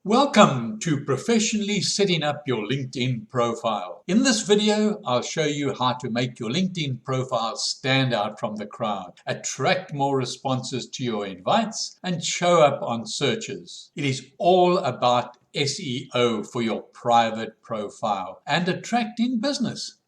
Welcome to Professionally Setting Up Your LinkedIn Profile. In this video, I'll show you how to make your LinkedIn profile stand out from the crowd, attract more responses to your invites, and show up on searches. It is all about SEO for your private profile and attracting business.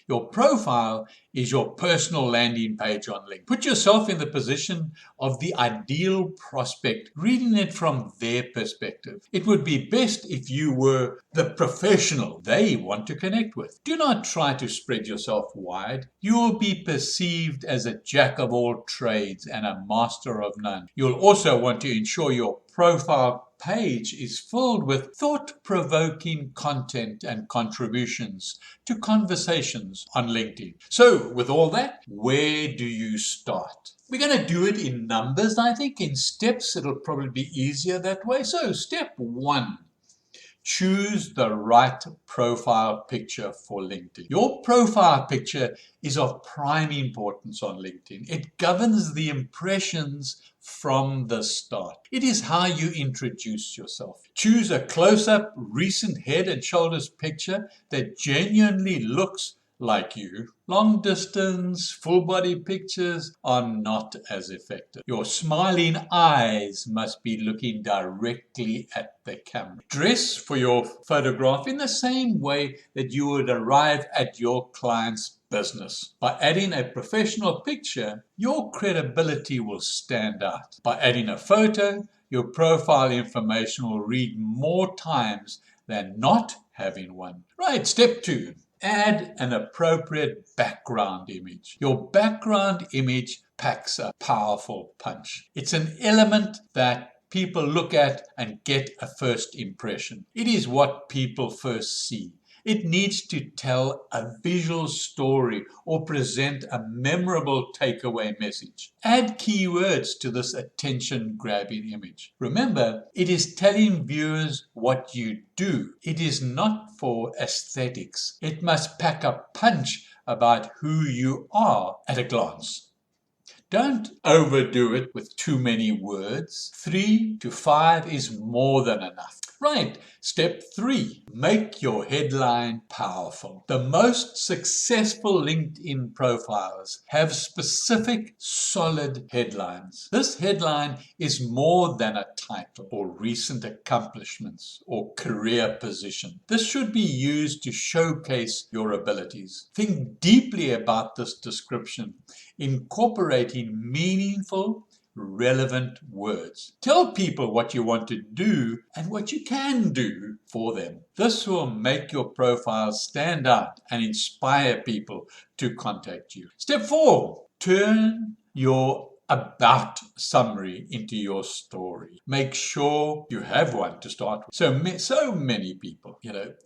Your profile is your personal landing page on LinkedIn. Put yourself in the position of the ideal prospect, reading it from their perspective. It would be best if you were the professional they want to connect with. Do not try to spread yourself wide. You will be perceived as a jack of all trades and a master of none. You'll also want to ensure your profile page is filled with thought-provoking content and contributions to conversations on LinkedIn. So with all that, where do you start? We're going to do it in numbers, I think. In steps, it'll probably be easier that way. So step 1. Choose the right profile picture for LinkedIn. Your profile picture is of prime importance on LinkedIn. It governs the impressions from the start. It is how you introduce yourself. Choose a close-up, recent head and shoulders picture that genuinely looks like you. Long distance, full body pictures are not as effective. Your smiling eyes must be looking directly at the camera. Dress for your photograph in the same way that you would arrive at your client's business. By adding a professional picture, your credibility will stand out. By adding a photo, your profile information will read more times than not having one. Right, step 2. Add an appropriate background image. Your background image packs a powerful punch. It's an element that people look at and get a first impression. It is what people first see. It needs to tell a visual story or present a memorable takeaway message. Add keywords to this attention-grabbing image. Remember, it is telling viewers what you do. It is not for aesthetics. It must pack a punch about who you are at a glance. Don't overdo it with too many words. 3 to 5 is more than enough. Right, step 3, make your headline powerful. The most successful LinkedIn profiles have specific, solid headlines. This headline is more than a title or recent accomplishments or career position. This should be used to showcase your abilities. Think deeply about this description, incorporating meaningful, relevant words. Tell people what you want to do and what you can do for them. This will make your profile stand out and inspire people to contact you. Step 4, turn your about summary into your story. Make sure you have one to start with. So many people,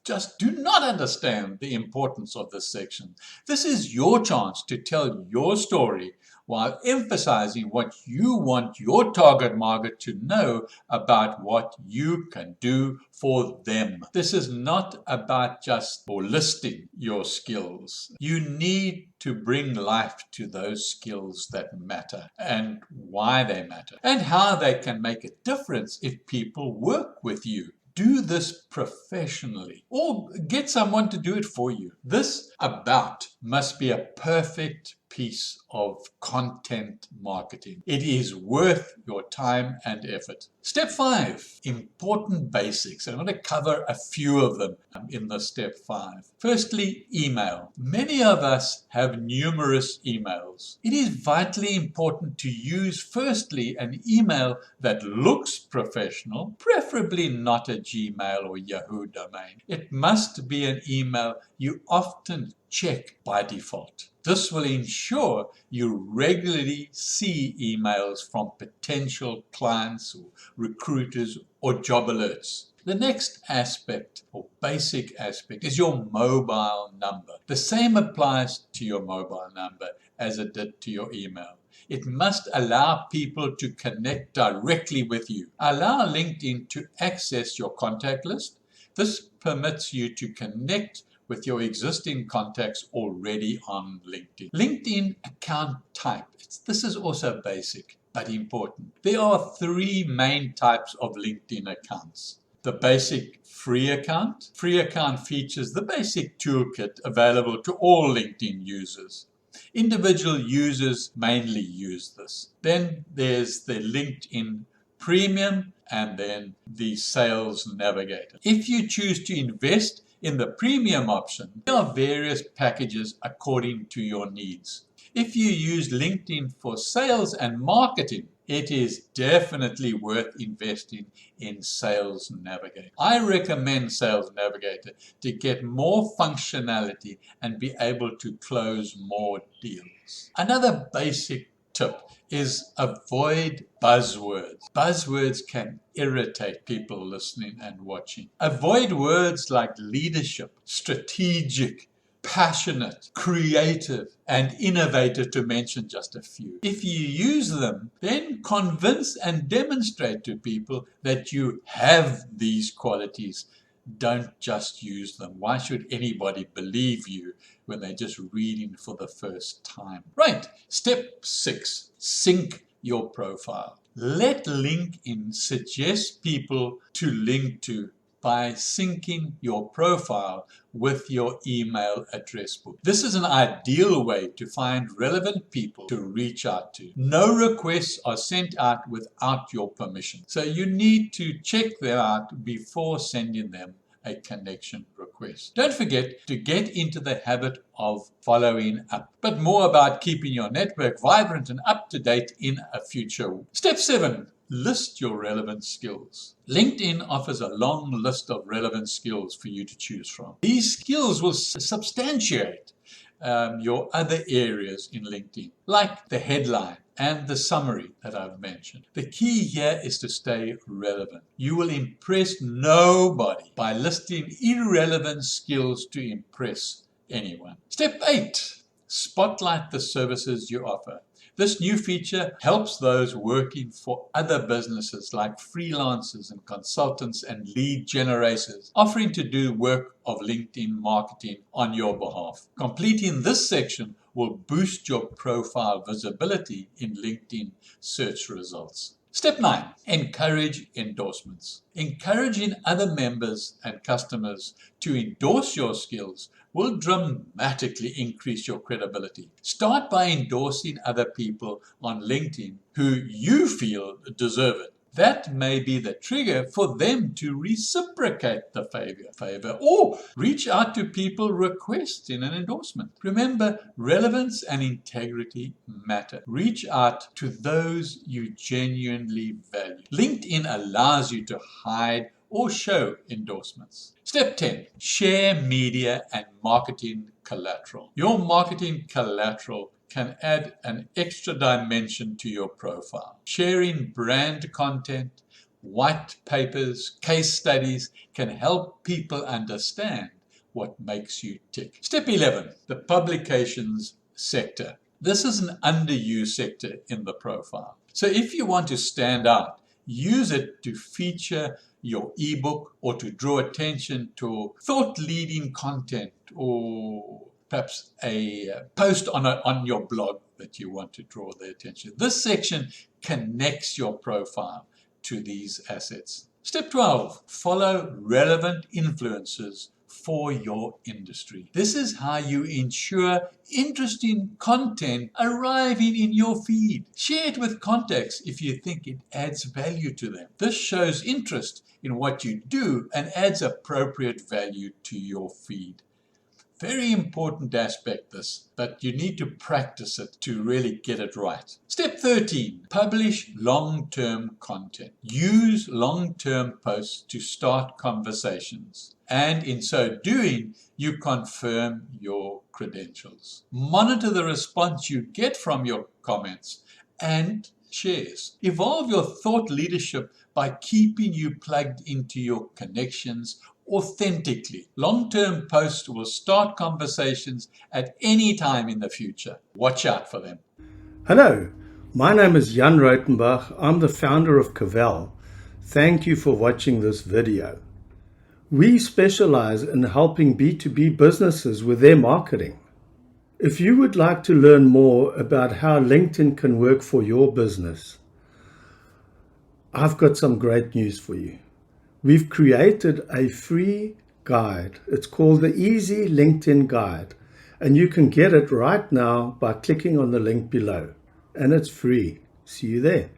just do not understand the importance of this section. This is your chance to tell your story while emphasizing what you want your target market to know about what you can do for them. This is not about just listing your skills. You need to bring life to those skills that matter and why they matter and how they can make a difference if people work with you. Do this professionally or get someone to do it for you. This about must be a perfect piece of content marketing. It is worth your time and effort. Step 5, important basics. I'm going to cover a few of them in the step 5. Firstly, email. Many of us have numerous emails. It is vitally important to use firstly an email that looks professional, preferably not a Gmail or Yahoo domain. It must be an email you often check by default. This will ensure you regularly see emails from potential clients or recruiters or job alerts. The next aspect or basic aspect is your mobile number. The same applies to your mobile number as it did to your email. It must allow people to connect directly with you. Allow LinkedIn to access your contact list. This permits you to connect with your existing contacts already on LinkedIn. LinkedIn account type. This is also basic but important. There are 3 main types of LinkedIn accounts. the basic free account. Free account features the basic toolkit available to all LinkedIn users. Individual users mainly use this. Then there's the LinkedIn Premium and then the Sales Navigator. If you choose to invest in the Premium option, there are various packages according to your needs. If you use LinkedIn for sales and marketing, it is definitely worth investing in Sales Navigator. I recommend Sales Navigator to get more functionality and be able to close more deals. Another basic tip is avoid buzzwords. Buzzwords can irritate people listening and watching. Avoid words like leadership, strategic, passionate, creative, and innovative, to mention just a few. If you use them, then convince and demonstrate to people that you have these qualities. Don't just use them. Why should anybody believe you when they're just reading for the first time? Right, step 6, sync your profile. Let LinkedIn suggest people to link to by syncing your profile with your email address book. This is an ideal way to find relevant people to reach out to. No requests are sent out without your permission, so you need to check them out before sending them a connection request. Don't forget to get into the habit of following up. But more about keeping your network vibrant and up to date in a future. Step 7. List your relevant skills. LinkedIn offers a long list of relevant skills for you to choose from. These skills will substantiate your other areas in LinkedIn, like the headline and the summary that I've mentioned. The key here is to stay relevant. You will impress nobody by listing irrelevant skills to impress anyone. Step 8. Spotlight the services you offer. This new feature helps those working for other businesses like freelancers and consultants and lead generators, offering to do work of LinkedIn marketing on your behalf. Completing this section will boost your profile visibility in LinkedIn search results. Step 9. Encourage endorsements. Encouraging other members and customers to endorse your skills will dramatically increase your credibility. Start by endorsing other people on LinkedIn who you feel deserve it. That may be the trigger for them to reciprocate the favor or reach out to people requesting an endorsement. Remember, relevance and integrity matter. Reach out to those you genuinely value. LinkedIn allows you to hide or show endorsements. Step 10. Share media and marketing collateral. Your marketing collateral can add an extra dimension to your profile. Sharing brand content, white papers, case studies can help people understand what makes you tick. Step 11. The publications sector. This is an underused sector in the profile. So if you want to stand out, use it to feature your ebook or to draw attention to thought-leading content or perhaps a post on your blog that you want to draw their attention. This section connects your profile to these assets. Step 12. Follow relevant influencers for your industry. This is how you ensure interesting content arriving in your feed. Share it with contacts if you think it adds value to them. This shows interest in what you do and adds appropriate value to your feed. Very important aspect this, but you need to practice it to really get it right. Step 13. Publish long-term content. Use long-term posts to start conversations, and in so doing, you confirm your credentials. Monitor the response you get from your comments and shares. Evolve your thought leadership by keeping you plugged into your connections authentically. Long-term posts will start conversations at any time in the future. Watch out for them. Hello, my name is Jan Rautenbach. I'm the founder of Cavell. Thank you for watching this video. We specialize in helping B2B businesses with their marketing. If you would like to learn more about how LinkedIn can work for your business, I've got some great news for you. we've created a free guide. It's called the Easy LinkedIn Guide, and you can get it right now by clicking on the link below, and it's free. See you there.